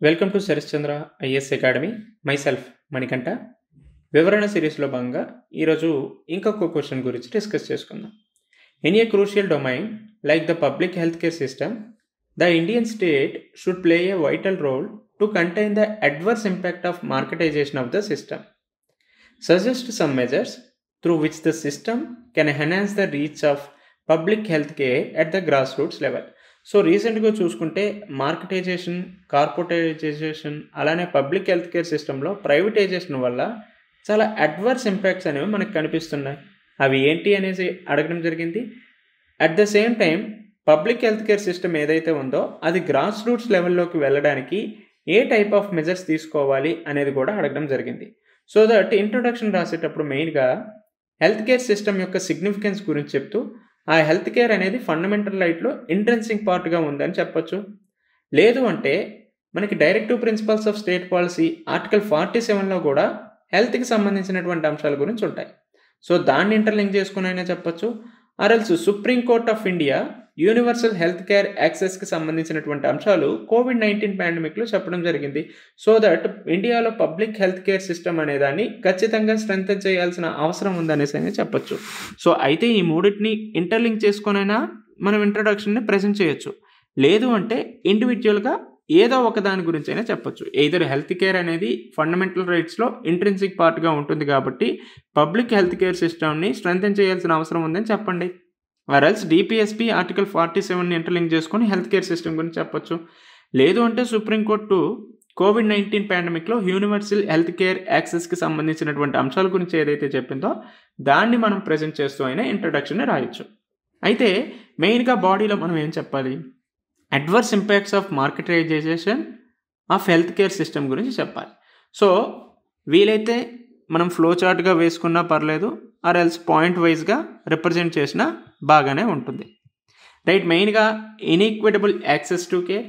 Welcome to Sharath Chandra IAS academy. Myself Manikanta. వివరణ సిరీస్లో భాగంగా ఈరోజు ఇంకొక క్వశ్చన్ గురించి డిస్కస్ చేసుకుందాం. In a crucial domain like the public health care system, the Indian state should play a vital role to contain the adverse impact of marketisation of the system. Suggest some measures through which the system can enhance the reach of public health care at the grassroots level. So రీసెంట్గా చూసుకుంటే marketisation, corporatisation, అలానే public health care సిస్టంలో privatisation వల్ల చాలా adverse impacts అనేవి మనకు కనిపిస్తున్నాయి. అవి ఏంటి అనేసి అడగడం జరిగింది. At the same time public health care system ఏదైతే ఉందో అది గ్రాస్ రూట్స్ లెవెల్లోకి వెళ్ళడానికి ఏ టైప్ ఆఫ్ మెజర్స్ తీసుకోవాలి అనేది కూడా అడగడం జరిగింది. సో దట్ ఇంట్రొడక్షన్ రాసేటప్పుడు మెయిన్గా హెల్త్ కేర్ సిస్టమ్ యొక్క సిగ్నిఫికెన్స్ గురించి చెప్తూ ఆ హెల్త్ కేర్ అనేది ఫండమెంటల్ రైట్లో ఇంట్రెన్సింగ్ పార్ట్గా ఉందని చెప్పొచ్చు. లేదు అంటే మనకి directive principles of state policy article 47లో కూడా హెల్త్కి సంబంధించినటువంటి అంశాల గురించి ఉంటాయి. సో దాన్ని ఇంటర్లింక్ చేసుకుని అయినా చెప్పొచ్చు. Or else supreme court of India universal health care యాక్సెస్కి సంబంధించినటువంటి అంశాలు కోవిడ్-19 పాండమిక్లో చెప్పడం జరిగింది. సో దట్ ఇండియాలో పబ్లిక్ హెల్త్ కేర్ సిస్టమ్ అనేదాన్ని ఖచ్చితంగా స్ట్రెంథెన్ చేయాల్సిన అవసరం ఉందనేసి అయినా చెప్పొచ్చు. సో అయితే ఈ మూడింటిని ఇంటర్లింక్ చేసుకునైనా మనం ఇంట్రడక్షన్ని ప్రెజెంట్ చేయొచ్చు. లేదు అంటే ఇండివిజువల్గా ఏదో ఒక దాని గురించి అయినా చెప్పొచ్చు. ఎయిదర్ హెల్త్ కేర్ అనేది ఫండమెంటల్ రైట్స్లో ఇంట్రెన్సిక్ పార్ట్గా ఉంటుంది కాబట్టి పబ్లిక్ హెల్త్ కేర్ సిస్టమ్ని స్ట్రెంథెన్ చేయాల్సిన అవసరం ఉందని చెప్పండి. ఆర్ఎల్స్ డిపిఎస్పి ఆర్టికల్ 47ని ఇంటర్లింక్ చేసుకొని హెల్త్ కేర్ సిస్టమ్ గురించి చెప్పొచ్చు. లేదు అంటే సుప్రీంకోర్టు కోవిడ్-19 పాండమిక్లో యూనివర్సల్ హెల్త్ కేర్ యాక్సెస్కి సంబంధించినటువంటి అంశాల గురించి ఏదైతే చెప్పిందో దాన్ని మనం ప్రజెంట్ చేస్తూ అయినా ఇంట్రడక్షన్ని రాయొచ్చు. అయితే మెయిన్గా బాడీలో మనం ఏం చెప్పాలి? Adverse impacts of marketisation of health care system గురించి చెప్పాలి. సో వీలైతే మనం ఫ్లో చార్ట్గా వేసుకున్నా పర్లేదు, ఆర్ ఎల్స్ పాయింట్ వైజ్గా రిప్రజెంట్ చేసినా బాగానే ఉంటుంది. రైట్, మెయిన్గా inequitable access to care,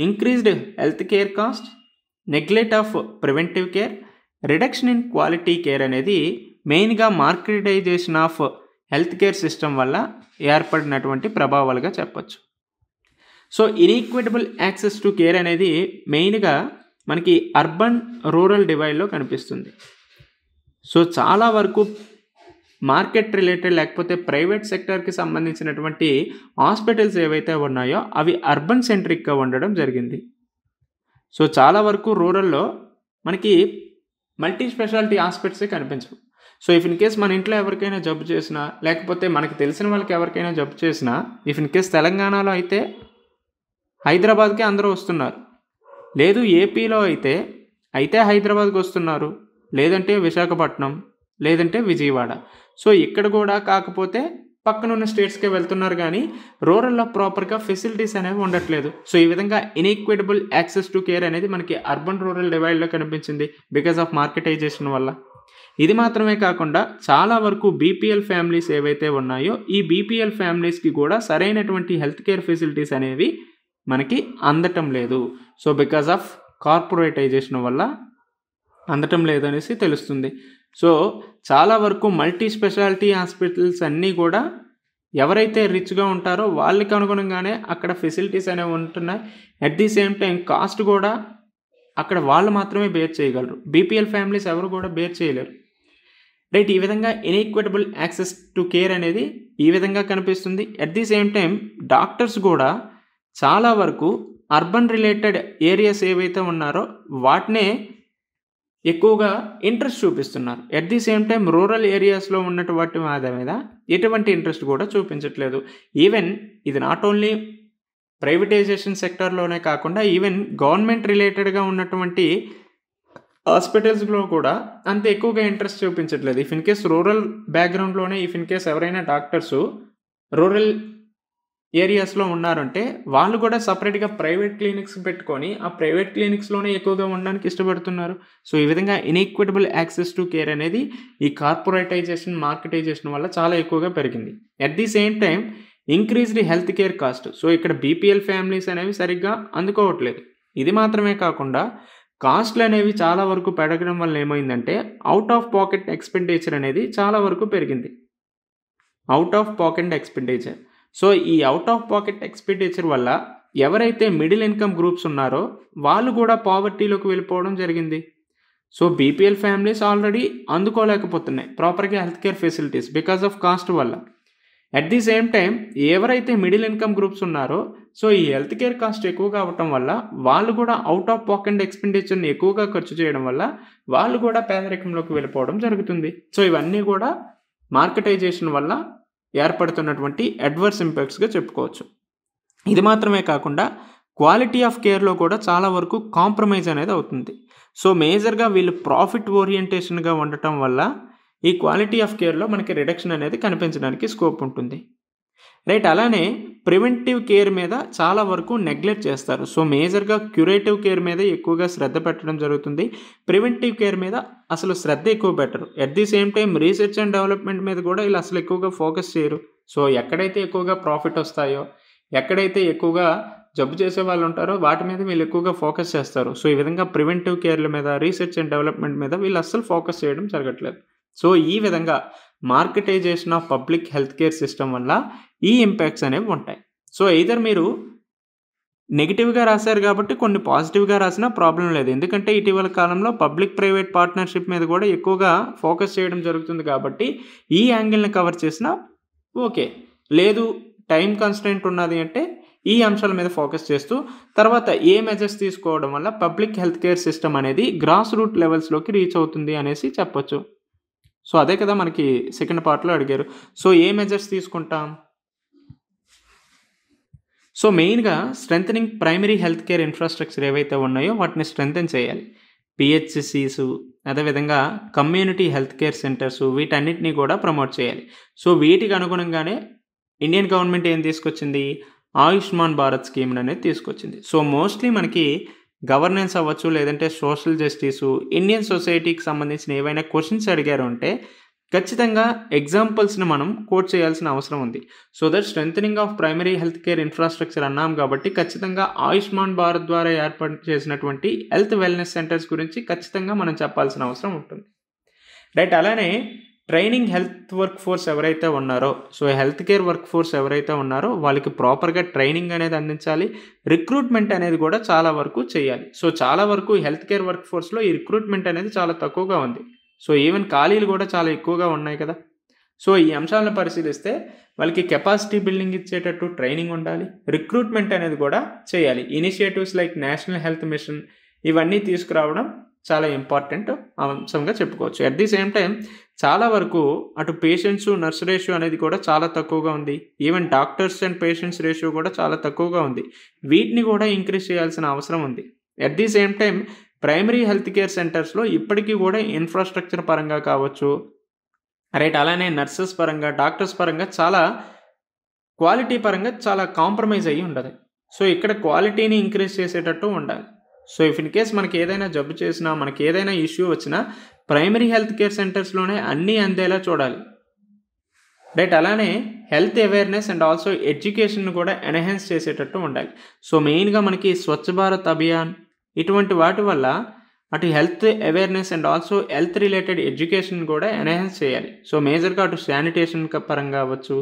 increased health care cost, neglect of preventive care, reduction in quality care అనేది మెయిన్గా marketization of health care system వల్ల ఏర్పడినటువంటి ప్రభావాలుగా చెప్పచ్చు. So inequitable access to care అనేది మెయిన్గా మనకి అర్బన్ రూరల్ డివైడ్లో కనిపిస్తుంది. సో చాలా వరకు మార్కెట్ రిలేటెడ్ లేకపోతే ప్రైవేట్ సెక్టర్కి సంబంధించినటువంటి హాస్పిటల్స్ ఏవైతే ఉన్నాయో అవి అర్బన్ సెంట్రిక్గా ఉండడం జరిగింది. సో చాలా వరకు రూరల్లో మనకి మల్టీ స్పెషాలిటీ హాస్పిటల్సే కనిపించవు. సో ఇఫ్ ఇన్ కేస్ మన ఇంట్లో ఎవరికైనా జబ్బు చేసినా లేకపోతే మనకి తెలిసిన వాళ్ళకి ఎవరికైనా జబ్బు చేసినా, ఇఫ్ ఇన్ కేస్ తెలంగాణలో అయితే హైదరాబాద్కి అందరూ వస్తున్నారు, లేదు ఏపీలో అయితే హైదరాబాద్కి వస్తున్నారు, లేదంటే విశాఖపట్నం, లేదంటే విజయవాడ. సో ఇక్కడ కూడా కాకపోతే పక్కనున్న స్టేట్స్కే వెళ్తున్నారు కానీ రూరల్లో ప్రాపర్గా ఫెసిలిటీస్ అనేవి ఉండట్లేదు. సో ఈ విధంగా ఇన్ఈక్విటబుల్ యాక్సెస్ టు కేర్ అనేది మనకి అర్బన్ రూరల్ డివైడ్లో కనిపించింది బికాస్ ఆఫ్ మార్కెటైజేషన్ వల్ల. ఇది మాత్రమే కాకుండా చాలా వరకు బీపీఎల్ ఫ్యామిలీస్ ఏవైతే ఉన్నాయో ఈ బీపీఎల్ ఫ్యామిలీస్కి కూడా సరైనటువంటి హెల్త్ కేర్ ఫెసిలిటీస్ అనేవి మనకి అందటం లేదు. సో బికాస్ ఆఫ్ కార్పొరేటైజేషన్ వల్ల అందటం లేదనేసి తెలుస్తుంది. సో చాలా వరకు మల్టీ స్పెషాలిటీ హాస్పిటల్స్ అన్నీ కూడా ఎవరైతే రిచ్గా ఉంటారో వాళ్ళకి అనుగుణంగానే అక్కడ ఫెసిలిటీస్ అనేవి ఉంటున్నాయి. At the same time cost కూడా అక్కడ వాళ్ళు మాత్రమే బేర్ చేయగలరు, బీపీఎల్ ఫ్యామిలీస్ ఎవరు కూడా బేర్ చేయలేరు. రైట్, ఈ విధంగా ఇన్ఈక్విటబుల్ యాక్సెస్ టు కేర్ అనేది ఈ విధంగా కనిపిస్తుంది. At the same time doctors కూడా చాలా వరకు అర్బన్ రిలేటెడ్ ఏరియాస్ ఏవైతే ఉన్నారో వాటినే ఎక్కువగా ఇంట్రెస్ట్ చూపిస్తున్నారు. At the same time rural ఏరియాస్లో ఉన్నటువంటి వాటి మీద ఎటువంటి ఇంట్రెస్ట్ కూడా చూపించట్లేదు. ఈవెన్ ఇది నాట్ ఓన్లీ ప్రైవేటైజేషన్ సెక్టర్లోనే కాకుండా ఈవెన్ గవర్నమెంట్ రిలేటెడ్గా ఉన్నటువంటి హాస్పిటల్స్లో కూడా అంత ఎక్కువగా ఇంట్రెస్ట్ చూపించట్లేదు. ఇఫ్ ఇన్ కేస్ రూరల్ బ్యాక్గ్రౌండ్లోనే ఇఫ్ ఇన్ కేస్ ఎవరైనా డాక్టర్స్ రూరల్ ఏరియాస్లో ఉన్నారంటే వాళ్ళు కూడా సపరేట్గా ప్రైవేట్ క్లినిక్స్ పెట్టుకొని ఆ ప్రైవేట్ క్లినిక్స్లోనే ఎక్కువగా ఉండడానికి ఇష్టపడుతున్నారు. సో ఈ విధంగా ఇన్ఈక్విటబుల్ యాక్సెస్ టు కేర్ అనేది ఈ కార్పొరేటైజేషన్, మార్కెటైజేషన్ వల్ల చాలా ఎక్కువగా పెరిగింది. At the same time increased health care cost. So ఇక్కడ బీపీఎల్ ఫ్యామిలీస్ అనేవి సరిగ్గా అందుకోవట్లేదు. ఇది మాత్రమే కాకుండా కాస్ట్లు అనేవి చాలా వరకు పెరగడం వల్ల ఏమైందంటే అవుట్ ఆఫ్ పాకెట్ ఎక్స్పెండిచర్ అనేది చాలా వరకు పెరిగింది. Out of pocket expenditure. So ఈ అవుట్ ఆఫ్ పాకెట్ ఎక్స్పెండిచర్ వల్ల ఎవరైతే మిడిల్ ఇన్కమ్ గ్రూప్స్ ఉన్నారో వాళ్ళు కూడా పావర్టీలోకి వెళ్ళిపోవడం జరిగింది. సో బీపీఎల్ ఫ్యామిలీస్ ఆల్రెడీ అందుకోలేకపోతున్నాయి ప్రాపర్గా health care facilities because of cost వల్ల. అట్ ది సేమ్ టైం ఎవరైతే మిడిల్ ఇన్కమ్ గ్రూప్స్ ఉన్నారో సో ఈ హెల్త్ కేర్ కాస్ట్ ఎక్కువగా అవ్వటం వల్ల వాళ్ళు కూడా అవుట్ ఆఫ్ పాకెట్ ఎక్స్పెండిచర్ని ఎక్కువగా ఖర్చు చేయడం వల్ల వాళ్ళు కూడా పేదరికంలోకి వెళ్ళిపోవడం జరుగుతుంది. సో ఇవన్నీ కూడా మార్కెటైజేషన్ వల్ల ఏర్పడుతున్నటువంటి అడ్వర్స్ ఇంపాక్ట్స్గా చెప్పుకోవచ్చు. ఇది మాత్రమే కాకుండా క్వాలిటీ ఆఫ్ కేర్లో కూడా చాలా వరకు కాంప్రమైజ్ అనేది అవుతుంది. సో మేజర్గా వీళ్ళు ప్రాఫిట్ ఓరియంటేషన్గా ఉండటం వల్ల ఈ క్వాలిటీ ఆఫ్ కేర్లో మనకి రిడక్షన్ అనేది కనిపించడానికి స్కోప్ ఉంటుంది. రైట్, అలానే ప్రివెంటివ్ కేర్ మీద చాలా వరకు నెగ్లెక్ట్ చేస్తారు. సో మేజర్గా క్యూరేటివ్ కేర్ మీద ఎక్కువగా శ్రద్ధ పెట్టడం జరుగుతుంది. ప్రివెంటివ్ కేర్ మీద అసలు శ్రద్ధ ఎక్కువ పెట్టరు. At the same time research and development మీద కూడా వీళ్ళు అసలు ఎక్కువగా ఫోకస్ చేయరు. సో ఎక్కడైతే ఎక్కువగా ప్రాఫిట్ వస్తాయో, ఎక్కడైతే ఎక్కువగా జబ్బు చేసే వాళ్ళు ఉంటారో వాటి మీద వీళ్ళు ఎక్కువగా ఫోకస్ చేస్తారు. సో ఈ విధంగా ప్రివెంటివ్ కేర్ల మీద, రీసెర్చ్ అండ్ డెవలప్మెంట్ మీద వీళ్ళు అస్సలు ఫోకస్ చేయడం జరగట్లేదు. సో ఈ విధంగా marketization of public health care system వల్ల ఈ ఇంపాక్ట్స్ అనేవి ఉంటాయి. సో ఎయిదర్ మీరు నెగిటివ్గా రాశారు కాబట్టి కొన్ని పాజిటివ్గా రాసినా ప్రాబ్లం లేదు. ఎందుకంటే ఇటీవల కాలంలో పబ్లిక్ ప్రైవేట్ పార్ట్నర్షిప్ మీద కూడా ఎక్కువగా ఫోకస్ చేయడం జరుగుతుంది కాబట్టి ఈ యాంగిల్ని కవర్ చేసినా ఓకే. లేదు టైం కన్స్ట్రెంట్ ఉన్నది అంటే ఈ అంశాల మీద ఫోకస్ చేస్తూ తర్వాత ఏ మెజర్స్ తీసుకోవడం వల్ల పబ్లిక్ హెల్త్ కేర్ సిస్టమ్ అనేది గ్రాస్ రూట్ లెవెల్స్లోకి రీచ్ అవుతుంది అనేసి చెప్పొచ్చు. సో అదే కదా మనకి సెకండ్ పార్ట్లో అడిగారు. సో ఏ మెజర్స్ తీసుకుంటాం? సో మెయిన్గా strengthening primary health care infrastructure ఏవైతే ఉన్నాయో వాటిని స్ట్రెంథన్ చేయాలి. పిహెచ్సిస్, అదేవిధంగా కమ్యూనిటీ హెల్త్ కేర్ సెంటర్స్, వీటన్నిటిని కూడా ప్రమోట్ చేయాలి. సో వీటికి అనుగుణంగానే ఇండియన్ గవర్నమెంట్ ఏం తీసుకొచ్చింది? ఆయుష్మాన్ భారత్ స్కీమ్ అనేది తీసుకొచ్చింది. సో మోస్ట్లీ మనకి గవర్నెన్స్ అవ్వచ్చు, లేదంటే సోషల్ జస్టిసు, ఇండియన్ సొసైటీకి సంబంధించిన ఏవైనా క్వశ్చన్స్ అడిగారు అంటే ఖచ్చితంగా ఎగ్జాంపుల్స్ని మనం కోట్ చేయాల్సిన అవసరం ఉంది. So that strengthening of primary health care infrastructure అన్నాం కాబట్టి ఖచ్చితంగా ఆయుష్మాన్ భారత్ ద్వారా ఏర్పాటు చేసినటువంటి హెల్త్ వెల్నెస్ సెంటర్స్ గురించి ఖచ్చితంగా మనం చెప్పాల్సిన అవసరం ఉంటుంది. రైట్, అలానే ట్రైనింగ్ హెల్త్ వర్క్ ఫోర్స్ ఎవరైతే ఉన్నారో, so health care work force ఎవరైతే ఉన్నారో వాళ్ళకి ప్రాపర్గా ట్రైనింగ్ అనేది అందించాలి. రిక్రూట్మెంట్ అనేది కూడా చాలా వరకు చేయాలి. సో చాలా వరకు హెల్త్ కేర్ వర్క్ ఫోర్స్లో ఈ రిక్రూట్మెంట్ అనేది చాలా తక్కువగా ఉంది. సో ఈవెన్ ఖాళీలు కూడా చాలా ఎక్కువగా ఉన్నాయి కదా. సో ఈ అంశాలను పరిశీలిస్తే వాళ్ళకి కెపాసిటీ బిల్డింగ్ ఇచ్చేటట్టు ట్రైనింగ్ ఉండాలి, రిక్రూట్మెంట్ అనేది కూడా చేయాలి. Initiatives like national health machine ఇవన్నీ తీసుకురావడం చాలా ఇంపార్టెంట్ అంశంగా చెప్పుకోవచ్చు. అట్ ది సేమ్ టైం చాలా వరకు అటు పేషెంట్స్ నర్స్ రేషియో అనేది కూడా చాలా తక్కువగా ఉంది. Even doctors and patients ratio కూడా చాలా తక్కువగా ఉంది. వీటిని కూడా ఇంక్రీజ్ చేయాల్సిన అవసరం ఉంది. At the same time primary health care సెంటర్స్లో ఇప్పటికీ కూడా ఇన్ఫ్రాస్ట్రక్చర్ పరంగా కావచ్చు, రైట్, అలానే నర్సెస్ పరంగా, డాక్టర్స్ పరంగా చాలా క్వాలిటీ పరంగా చాలా కాంప్రమైజ్ అయ్యి ఉండదు. సో ఇక్కడ క్వాలిటీని ఇంక్రీజ్ చేసేటట్టు ఉండాలి. సో ఇఫ్ ఇన్ కేస్ మనకి ఏదైనా జబ్బు చేసినా, మనకి ఏదైనా ఇష్యూ వచ్చినా ప్రైమరీ హెల్త్ కేర్ సెంటర్స్లోనే అన్నీ అందేలా చూడాలి. రైట్, అలానే health awareness and also education కూడా ఎన్హాన్స్ చేసేటట్టు ఉండాలి. సో మెయిన్గా మనకి స్వచ్ఛ భారత్ అభియాన్ ఇటువంటి వాటి వల్ల అటు health awareness and also health related education కూడా ఎన్హాన్స్ చేయాలి. సో మేజర్గా అటు శానిటేషన్ పరంగా అవ్వచ్చు,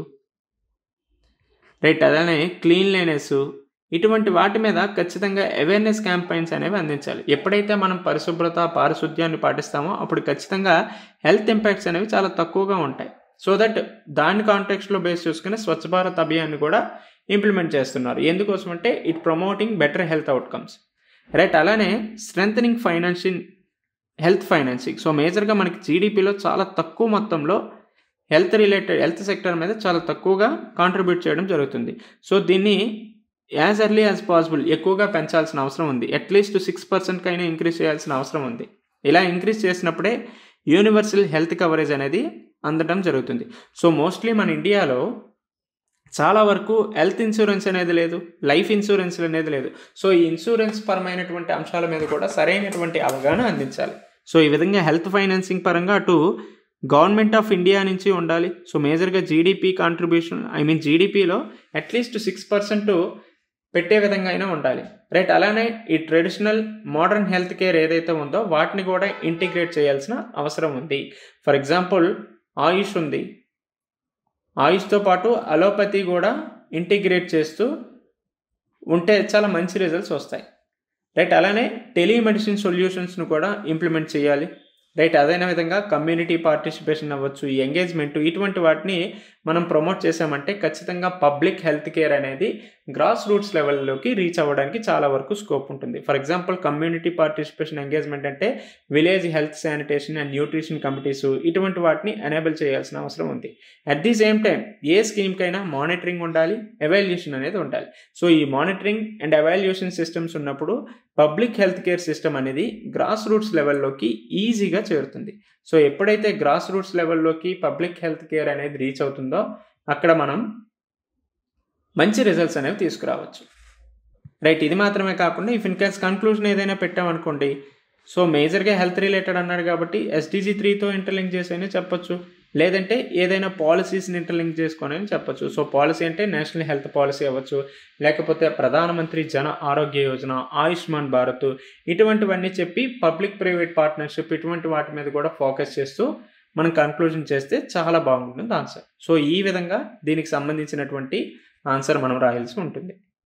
రైట్, అలానే క్లీన్లీనెస్ ఇటువంటి వాటి మీద ఖచ్చితంగా అవేర్నెస్ క్యాంపెయిన్స్ అనేవి అందించాలి. ఎప్పుడైతే మనం పరిశుభ్రత, పారిశుద్ధ్యాన్ని పాటిస్తామో అప్పుడు ఖచ్చితంగా హెల్త్ ఇంపాక్ట్స్ అనేవి చాలా తక్కువగా ఉంటాయి. సో దట్ దాని కాంటెక్స్ట్లో బేస్ చేసుకుని స్వచ్ఛ భారత్ అభియాన్ని కూడా ఇంప్లిమెంట్ చేస్తున్నారు. ఎందుకోసం అంటే it promoting better health outcomes. Right, అలానే స్ట్రెంథనింగ్ హెల్త్ ఫైనాన్సింగ్. సో మేజర్గా మనకి జీడిపిలో చాలా తక్కువ మొత్తంలో హెల్త్ సెక్టర్ మీద చాలా తక్కువగా కాంట్రిబ్యూట్ చేయడం జరుగుతుంది. సో దీన్ని యాజ్ ఎర్లీ యాజ్ పాసిబుల్ ఎక్కువగా పెంచాల్సిన అవసరం ఉంది. అట్లీస్ట్ 6% కైనా ఇంక్రీజ్ చేయాల్సిన అవసరం ఉంది. ఇలా ఇంక్రీజ్ చేసినప్పుడే యూనివర్సల్ హెల్త్ కవరేజ్ అనేది అందడం జరుగుతుంది. సో మోస్ట్లీ మన ఇండియాలో చాలా వరకు హెల్త్ ఇన్సూరెన్స్ అనేది లేదు, లైఫ్ ఇన్సూరెన్స్ అనేది లేదు. సో ఈ ఇన్సూరెన్స్ పరమైనటువంటి అంశాల మీద కూడా సరైనటువంటి అవగాహన అందించాలి. సో ఈ విధంగా హెల్త్ ఫైనాన్సింగ్ పరంగా అటు గవర్నమెంట్ ఆఫ్ ఇండియా నుంచి ఉండాలి. సో మేజర్గా జీడిపి కాంట్రిబ్యూషన్ జీడిపిలో అట్లీస్ట్ 6% పెట్టే విధంగా అయినా ఉండాలి. రైట్, అలానే ఈ ట్రెడిషనల్ మోడర్న్ హెల్త్ కేర్ ఏదైతే ఉందో వాటిని కూడా ఇంటిగ్రేట్ చేయాల్సిన అవసరం ఉంది. ఫర్ ఎగ్జాంపుల్ ఆయుష్ ఉంది, ఆయుష్తో పాటు అలోపతి కూడా ఇంటిగ్రేట్ చేస్తూ ఉంటే చాలా మంచి రిజల్ట్స్ వస్తాయి. రైట్. అలానే టెలిమెడిసిన్ సొల్యూషన్స్ను కూడా ఇంప్లిమెంట్ చేయాలి. రైట్. అదైన విధంగా కమ్యూనిటీ పార్టిసిపేషన్ అవ్వచ్చు, ఎంగేజ్మెంట్, ఇటువంటి వాటిని మనం ప్రమోట్ చేసామంటే ఖచ్చితంగా పబ్లిక్ హెల్త్ కేర్ అనేది గ్రాస్ రూట్స్ లెవెల్లోకి రీచ్ అవ్వడానికి చాలా వరకు స్కోప్ ఉంటుంది. For example community participation engagement అంటే village health sanitation and nutrition committees, ఇటువంటి వాటిని ఎనేబుల్ చేయాల్సిన అవసరం ఉంది. అట్ ది సేమ్ టైం ఏ స్కీమ్కైనా మానిటరింగ్ ఉండాలి, ఎవాల్యుయేషన్ అనేది ఉండాలి. సో ఈ మానిటరింగ్ అండ్ ఎవాల్యుయేషన్ సిస్టమ్స్ ఉన్నప్పుడు పబ్లిక్ హెల్త్ కేర్ సిస్టమ్ అనేది గ్రాస్ రూట్స్ లెవెల్లోకి ఈజీగా చేరుతుంది. సో ఎప్పుడైతే గ్రాస్ రూట్స్ లెవెల్లోకి పబ్లిక్ హెల్త్ కేర్ అనేది రీచ్ అవుతుందో అక్కడ మనం మంచి రిజల్ట్స్ అనేవి తీసుకురావచ్చు. రైట్. ఇది మాత్రమే కాకుండా ఇఫ్ ఇన్ కేస్ కన్క్లూజన్ ఏదైనా పెట్టామనుకోండి, సో మేజర్గా హెల్త్ రిలేటెడ్ అన్నాడు కాబట్టి SDG 3తో ఇంటర్లింక్ చేసైనా చెప్పొచ్చు, లేదంటే ఏదైనా పాలసీస్ని ఇంటర్లింక్ చేసుకొని చెప్పొచ్చు. సో పాలసీ అంటే నేషనల్ హెల్త్ పాలసీ అవ్వచ్చు, లేకపోతే ప్రధానమంత్రి జన ఆరోగ్య యోజన, ఆయుష్మాన్ భారత్, ఇటువంటివన్నీ చెప్పి పబ్లిక్ ప్రైవేట్ పార్ట్నర్షిప్ ఇటువంటి వాటి మీద కూడా ఫోకస్ చేస్తూ మనం కన్క్లూజన్ చేస్తే చాలా బాగుంటుంది ఆన్సర్. సో ఈ విధంగా దీనికి సంబంధించినటువంటి ఆన్సర్ మనం రాయాల్సి ఉంటుంది.